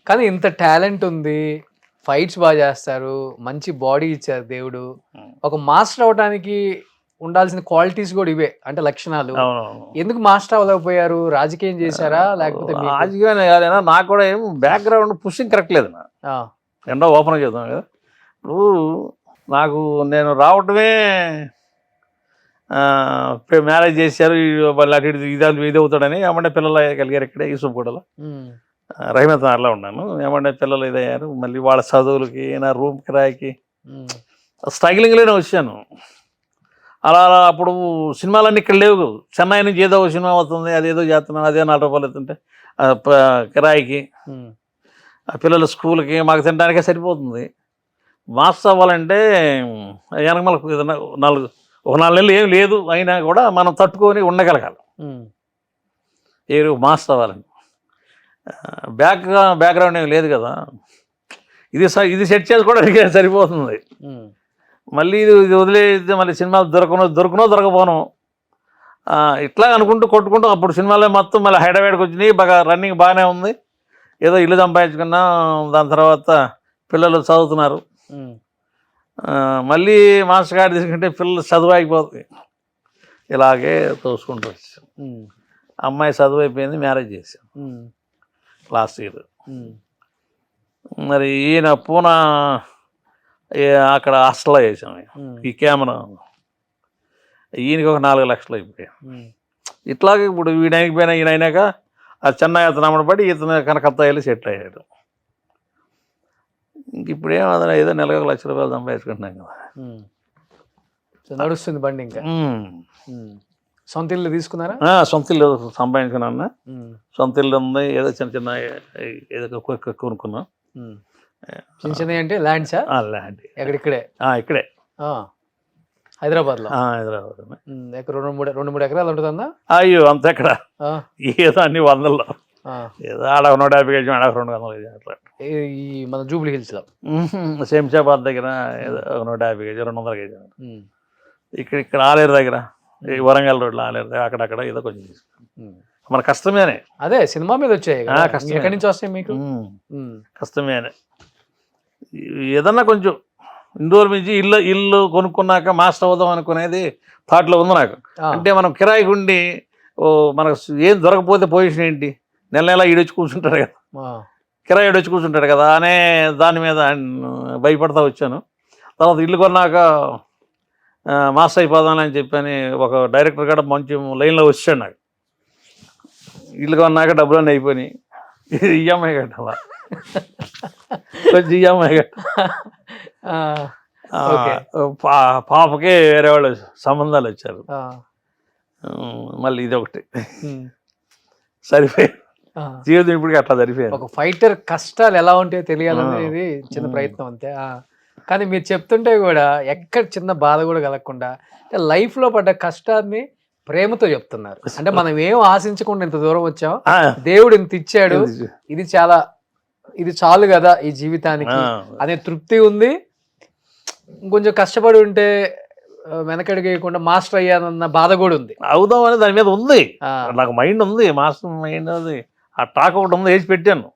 కానీ ఇంత టాలెంట్ ఉంది, ఫైట్స్ బాగా చేస్తారు, మంచి బాడీ ఇచ్చారు దేవుడు. ఒక మాస్టర్ అవడానికి ఉండాల్సిన క్వాలిటీస్ కూడా ఇవే అంటే లక్షణాలు. అవునవును. ఎందుకు మాస్టర్ అవ్వలేకపోయారు? రాజకీయం చేశారా లేకపోతే మీకు? రాజకీయమే కాదైనా నాకు కూడా ఏం బ్యాక్గ్రౌండ్ పుషింగ్ కరెక్ట్ లేదు నా ఆ, ఎండో ఓపెన్ చేద్దాం కదా. ఇప్పుడు నాకు నేను రావటమే మ్యారేజ్ చేశారు, వాళ్ళు అటు ఇటు ఇది అవుతాడని ఏమంటే పిల్లలు కలిగారు ఇక్కడే యూసుఫ్గూడలో. ఉమ్, రహమత్ నగర్లో ఉన్నాను. ఏమంటే పిల్లలు ఇదయ్యారు, మళ్ళీ వాళ్ళ చదువులకి నా రూమ్ కిరాయికి ఉమ్, స్ట్రగ్లింగ్లోనే వచ్చాను. అలా అలా అప్పుడు సినిమాలన్నీ ఇక్కడ లేవు. చెన్నై నుంచి ఏదో ఒక సినిమా అవుతుంది, అదేదో చేస్తున్నాను, అదే 4 రూపాయలు అవుతుంటే కిరాయికి, ఉమ్, ఆ పిల్లల స్కూల్కి మాకు తినడానికే సరిపోతుంది. మాస్టర్ అవ్వాలంటే వెనక మనకు ఏదైనా ఒక 4 నెలలు ఏం లేదు అయినా కూడా మనం తట్టుకొని ఉండగలగాలి. ఉమ్, ఏరు మాస్టర్ అవ్వాలని బ్యాక్గ్రౌండ్ ఏమి లేదు కదా. ఇది సెట్ చేసుకోవడానికి సరిపోతుంది. ఉమ్, మళ్ళీ ఇది వదిలేస్తే మళ్ళీ సినిమాలు దొరకపోను ఇట్లా అనుకుంటూ కొట్టుకుంటూ అప్పుడు సినిమాలో మొత్తం మళ్ళీ హైదరాబాద్కి వచ్చినాయి. బాగా రన్నింగ్ బాగానే ఉంది, ఏదో ఇల్లు సంపాదించుకున్నా. దాని తర్వాత పిల్లలు చదువుతున్నారు. ఉమ్, మళ్ళీ మాస్టర్ గారు తీసుకుంటే పిల్లలు చదువు అయిపోతుంది. ఇలాగే తోసుకుంటూ వచ్చాం. ఉమ్, అమ్మాయి చదువు అయిపోయింది, మ్యారేజ్ చేశాం ఉమ్, లాస్ట్ ఇయర్. ఉమ్, మరి ఈయన పూనా అక్కడ హాస్టల్లో చేసాం. ఉమ్, ఈ కెమెరా ఈయనకి ఒక 4 లక్షలు అయిపోయాయి. ఉమ్, ఇట్లాగే ఇప్పుడు వీడైకి పోయినా ఈయన అయినాక ఆ చెన్నై అతను అమ్మడబడి ఇతను కనకత్తా వెళ్ళి సెటిల్ అయ్యాడు. ఇంక ఇప్పుడేమో ఏదో నెలకు 1 లక్ష రూపాయలు సంపాదించుకుంటున్నాం కదా. ఉమ్. సో నడుస్తుంది బండి ఇంకా. ఉమ్. సొంత ఇల్లు తీసుకున్నారా? సొంత ఇల్లు సంపాదించుకున్నా. ఉమ్, సొంత ఇల్లు ఉంది, ఏదో చిన్న చిన్న ఏదో కొనుక్కున్నాం. ఉమ్. చిన్న చిన్నవి అంటే ల్యాండ్సా? ల్యాండ్ ఎక్కడిక్కడే ఇక్కడే హైదరాబాద్లో. హైదరాబాద్. ఎక్కడ 2-3 ఎకరాలు ఉంటుందా? అయ్యో అంత ఎక్కడ, ఏదో అన్ని 100లో, ఏదో ఆడ 150 గజం, ఆడ 200 గజం అట్లా. ఈ మన జూబ్లీ హిల్స్ లో శంషాబాద్ దగ్గర ఏదో 150 గజం, 200 గజం. ఇక్కడ ఆలేరు దగ్గర, ఈ వరంగల్ రోడ్లో ఆలేరు దగ్గర అక్కడక్కడ ఏదో కొంచెం తీసుకున్నాం. మన కష్టమేనే. అదే సినిమా మీద వచ్చాయి కదా. కష్టమే. ఎక్కడి నుంచి వస్తాయి మీకు? కష్టమేనే. ఏదన్నా కొంచెం ఇండోర్ నుంచి ఇల్లు కొనుక్కున్నాక మాస్టర్ అవుదాం అనుకునేది థాట్లో ఉంది నాకు. అంటే మనం కిరాయికి ఉండి మనకు ఏం దొరకపోతే పొజిషన్ ఏంటి, నెల ఈడొచ్చి కూర్చుంటాడు కదా, కిరాయి ఈడొచ్చి కూర్చుంటాడు కదా అనే దాని మీద భయపడతా వచ్చాను. తర్వాత ఇల్లు కొన్నాక మాస్టర్ అయిపోదాం అని చెప్పని ఒక డైరెక్టర్ కూడా మంచి లైన్లో వచ్చాడు నాకు. ఇల్లు కొన్నాక డబ్బులన్నీ అయిపోయినాయి, ఈఎంఐ కట్టాలా, కొంచెం ఈఎంఐ పాపకి వేరే వాళ్ళు సంబంధాలు వచ్చారు. మళ్ళీ ఇది ఒకటి సరిపోయింది. జీవితం ఇప్పటికి అట్లా సరిపోయింది. ఒక ఫైటర్ కష్టాలు ఎలా ఉంటాయో తెలియాలనేది చిన్న ప్రయత్నం అంతే. కానీ మీరు చెప్తుంటే కూడా ఎక్కడ చిన్న బాధ కూడా కలగకుండా లైఫ్ లో పడ్డ కష్టాన్ని ప్రేమతో చెప్తున్నారు. అంటే మనం ఏం ఆశించకుండా ఇంత దూరం వచ్చాం, దేవుడు ఇంత ఇచ్చాడు, ఇది చాలు కదా ఈ జీవితానికి అనే తృప్తి ఉంది. కొంచెం కష్టపడి ఉంటే వెనకడిగేయకుండా మాస్టర్ అయ్యానన్న బాధ కూడా ఉంది. అవుదాం అని దాని మీద ఉంది, నాకు మైండ్ ఉంది, మాస్టర్ మైండ్ ఉంది. ఆ టాక్ ఒకటి ఉంది, వేసి పెట్టాను,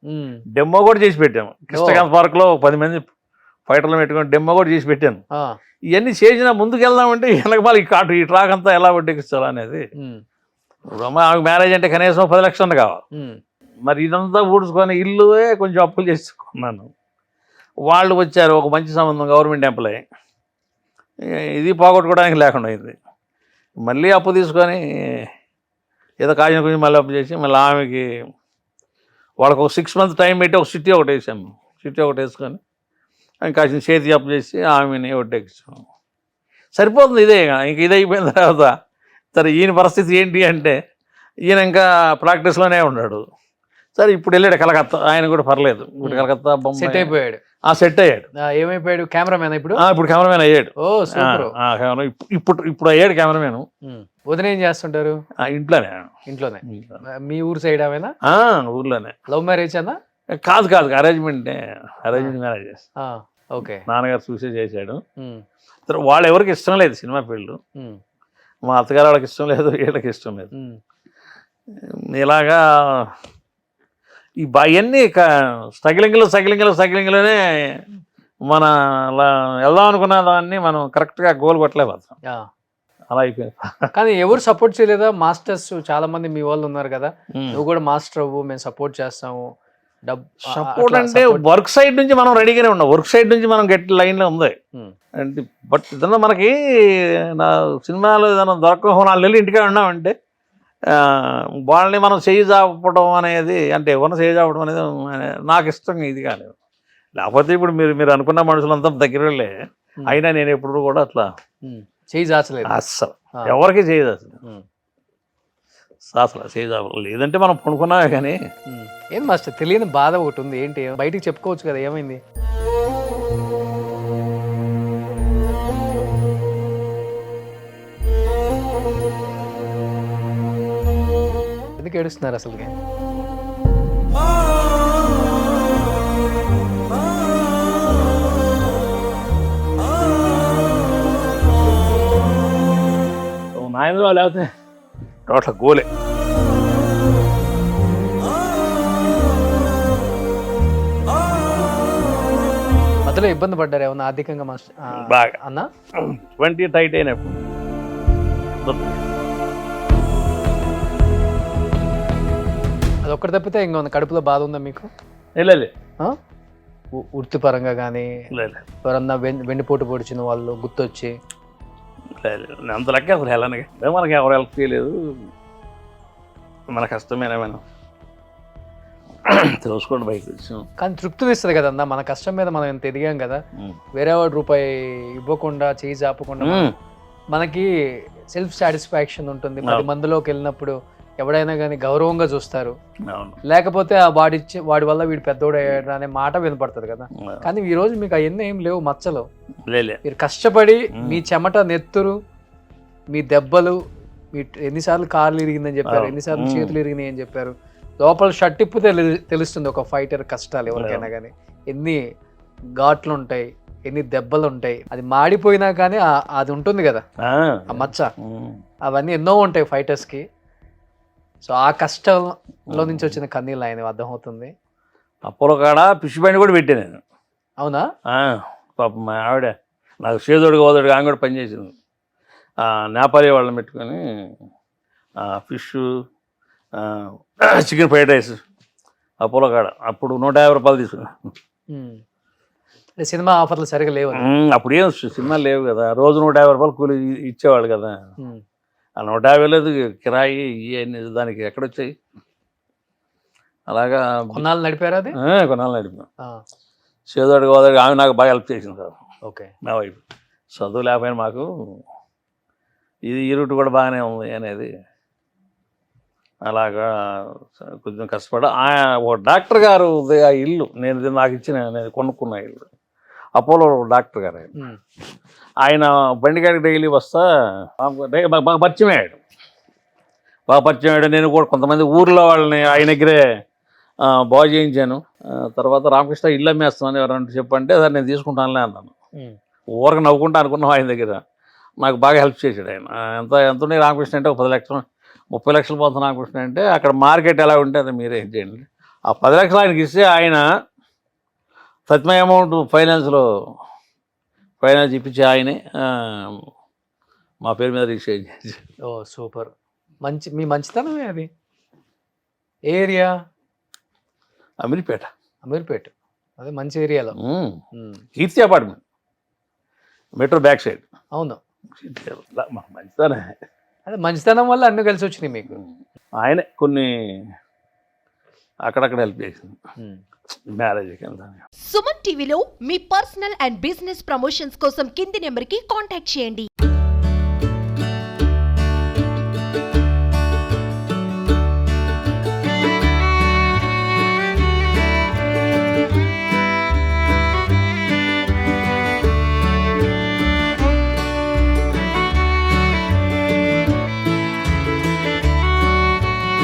డెమో కూడా చేసి పెట్టాను. కృష్ణకాంత్ పార్క్ లో 10 మంది ఫైటర్లు పెట్టుకుని డెమో కూడా చేసి పెట్టాను. ఇవన్నీ చేసినా ముందుకు వెళ్దామంటే వెనక మళ్ళీ ఈ ట్రాక్ అంతా ఎలా వడ్డెక్కించాలి అనేది. ఆమెకు మ్యారేజ్ అంటే కనీసం 10 లక్షలు కావాలి. మరి ఇదంతా ఊడ్చుకొని ఇల్లువే కొంచెం అప్పులు చేసుకున్నాను. వాళ్ళు వచ్చారు, ఒక మంచి సంబంధం, గవర్నమెంట్ ఎంప్లాయీ, ఇది పోగొట్టుకోవడానికి లేకుండా అయింది. మళ్ళీ అప్పు తీసుకొని ఏదో కాసిన కొంచెం మళ్ళీ అప్పు చేసి మళ్ళీ ఆమెకి వాళ్ళకి ఒక 6 మంత్స్ టైం పెట్టి ఒక సిటీ ఒకటి వేసాము. సిటీ ఒకటి వేసుకొని కాసిన చేతి అప్పు చేసి ఆమెని ఒడ్డెక్కించాం. సరిపోతుంది ఇదే. ఇంక ఇది అయిపోయిన తర్వాత సరే ఈయన పరిస్థితి ఏంటి అంటే ఈయన ఇంకా ప్రాక్టీస్లోనే ఉన్నాడు. సరే ఇప్పుడు వెళ్ళాడు కలకత్తా, ఆయన కూడా పర్లేదు, ఇప్పుడు కలకత్తా బొమ్మ సెట్ అయిపోయాడు. సెట్ అయ్యాడు. ఏమైపోయాడు? కెమెరామెన్ ఇప్పుడు కెమెరామెన్ అయ్యాడు. ఇప్పుడు అయ్యాడు కెమెరామెన్. వదిన ఏం చేస్తుంటారు? ఇంట్లోనే. మీ ఊరు సైడ్ ఆమెనా? ఊర్లోనే. లవ్ మ్యారేజ్ అన్నా? కాదు అరేంజ్మెంట్ మ్యారేజ్. ఓకే. నాన్నగారు చూసే చేశాడు. వాళ్ళు ఎవరికి ఇష్టం లేదు సినిమా ఫీల్డ్. మా అత్తగారు వాళ్ళకి ఇష్టం లేదు, వీళ్ళకి ఇష్టం లేదు. ఇలాగా ఇవన్నీ స్ట్రగ్లింగ్లోనే మన వెళ్దాం అనుకున్న దాన్ని మనం కరెక్ట్గా గోల్ కొట్టలేకపోతాం. ఆ. అలా అయిపోయింది. కానీ ఎవరు సపోర్ట్ చేయలేదా? మాస్టర్స్ చాలా మంది మీ వాళ్ళు ఉన్నారు కదా, నువ్వు కూడా మాస్టర్ అవ్వు, మేము సపోర్ట్ చేస్తాము, సపోర్ట్ అంటే వర్క్ సైడ్ నుంచి మనం రెడీగానే ఉన్నాం. వర్క్ సైడ్ నుంచి మనం గట్టి లైన్లో ఉంది అంటే. బట్ ఏదన్నా మనకి నా సినిమాలు ఏదైనా దొరకకుండా 4 నెలలు ఇంటికే ఉన్నామంటే వాళ్ళని మనం చేయి చాపడం అనేది, అంటే ఎవరిని చేయి చాపడం అనేది నాకు ఇష్టం ఇది కాలేదు. లేకపోతే ఇప్పుడు మీరు అనుకున్న మనుషులంతా దగ్గరలే, అయినా నేను ఎప్పుడు కూడా అట్లా చేయి చాచలేదు అస్సలు, ఎవరికి చేయి చాచలేదు అసలు. చేయి చాపలేదు లేదంటే మనం పడుకున్నామే. కానీ ఏం మాస్టర్ తెలియని బాధ ఒకటి ఉంది, ఏంటి బయటికి చెప్పుకోవచ్చు కదా, ఏమైంది? ఎందుకు ఏడుస్తున్నారు అసలు? నాయనలో లేకపోతే టోటల్ గోలే. మధ్యలో ఇబ్బంది పడ్డారు ఏమన్నా ఆర్థికంగా మాస్టర్? బాగా అన్న 20 టైట్ అయినప్పుడు అది ఒక్కటి తప్పితే ఇంకా ఉంది, కడుపులో బాధ ఉందా మీకు? లేదు. వృత్తిపరంగా కానీ లేదు, ఎవరన్నా వెండిపోటు పొడిచిన వాళ్ళు గుర్తొచ్చి? లేదు, అంత లెక్క అసలు హెలనగా మనకి ఎవరు హెల్ప్ చేయలేదు. మన కష్టమేనా మనం తెలుసుకోండి బయటకు వచ్చాం. కానీ తృప్తిని ఇస్తుంది కదన్నా, మన కష్టం మీద మనం ఎంత ఎదిగాం కదా, వేరే వాడు రూపాయి ఇవ్వకుండా చేయి చాపకుండా మనకి సెల్ఫ్ సాటిస్ఫాక్షన్ ఉంటుంది. 10 మందిలోకి వెళ్ళినప్పుడు ఎవడైనా కానీ గౌరవంగా చూస్తారు, లేకపోతే వాడి వల్ల వీడు పెద్దోడు అయ్యాడు అనే మాట వినపడుతుంది కదా. కానీ ఈ రోజు మీకు అవన్నీ ఏం లేవు, మచ్చలు. మీరు కష్టపడి మీ చెమట, నెత్తురు, మీ దెబ్బలు, మీ ఎన్నిసార్లు కార్లు ఇరిగిందని చెప్పారు, ఎన్నిసార్లు చేతులు ఇరిగినాయి అని చెప్పారు. లోపల షర్ట్ ఇప్పితే తెలుస్తుంది ఒక ఫైటర్ కష్టాలు ఎవరికైనా కానీ. ఎన్ని ఘాట్లు ఉంటాయి, ఎన్ని దెబ్బలు ఉంటాయి, అది మాడిపోయినా కానీ అది ఉంటుంది కదా ఆ మచ్చ, అవన్నీ ఎన్నో ఉంటాయి ఫైటర్స్కి. సో ఆ కష్టంలో నుంచి వచ్చిన కన్నీళ్ళు ఆయన అర్థమవుతుంది. అప్పుల కాడ పిచ్చి బండి కూడా పెట్టాను నేను. అవునా? పాపం మా ఆవిడ నాకు చేదోడుగా ఓదోడుగా ఆమె కూడా పనిచేసింది. నేపాలీ వాళ్ళని పెట్టుకొని ఫిష్, చికెన్ ఫ్రైడ్ రైస్ అప్పుల కాడ అప్పుడు 150 రూపాయలు తీసుకున్నాను. సినిమా ఆఫర్లు సరిగా లేవు అప్పుడు, ఏం సినిమాలు లేవు కదా, రోజు 150 రూపాయలు కూలి ఇచ్చేవాళ్ళు కదా. ఆ 150 లేదు కిరాయి ఇవన్నీ దానికి ఎక్కడొచ్చాయి. అలాగా కొన్నాళ్ళు నడిపారు. అది కొన్నాళ్ళు నడిపాను. చేదోడు గోదావరి ఆమె నాకు బాగా హెల్ప్ చేసింది సార్. ఓకే, నా వైపు చదువు లేకపోయినా మాకు ఈ రూట్ కూడా బాగానే ఉంది అనేది. అలాగా కొంచెం కష్టపడ ఓ డాక్టర్ గారు ఆ ఇల్లు నాకు నేను కొనుక్కున్న ఇల్లు అపోలో డాక్టర్ గారు ఆయన బండికాడికి డైలీ వస్తా బాగా పరిచయం అయ్యాడు. నేను కూడా కొంతమంది ఊర్లో వాళ్ళని ఆయన దగ్గరే బాగు చేయించాను. తర్వాత రామకృష్ణ ఇల్లు అమ్మేస్తున్నాను ఎవరంటే చెప్పంటే సార్ నేను తీసుకుంటానులే అన్నాను. ఊరికి నవ్వుకుంటా అనుకున్నాం. ఆయన దగ్గర నాకు బాగా హెల్ప్ చేశాడు ఆయన. ఎంత ఉన్నాయి రామకృష్ణ అంటే 10 లక్షలు 30 లక్షలు పోతుంది రామకృష్ణ అంటే, అక్కడ మార్కెట్ ఎలా ఉంటే అది మీరే చేయండి. ఆ 10 లక్షలు ఆయనకి ఇస్తే ఆయన సత్యమయ అమౌంట్ ఫైనాన్స్ ఇప్పించి ఆయనే మా పేరు మీద రిజిస్టర్ చేసి. ఓ సూపర్, మీ మంచితనమే. అది ఏరియా? అమీర్పేట. అదే మంచి ఏరియాలో కీర్తి అపార్ట్మెంట్, మెట్రో బ్యాక్ సైడ్. అవును, మంచితనం. అదే మంచితనం వల్ల అన్నీ కలిసి వచ్చినాయి మీకు. ఆయనే కొన్ని అక్కడక్కడ హెల్ప్ చేసింది మ్యారేజ్కి. సుమన్ టీవీలో మీ పర్సనల్ అండ్ బిజినెస్ ప్రమోషన్స్ కోసం కింది నెంబర్కి కాంటాక్ట్ చేయండి.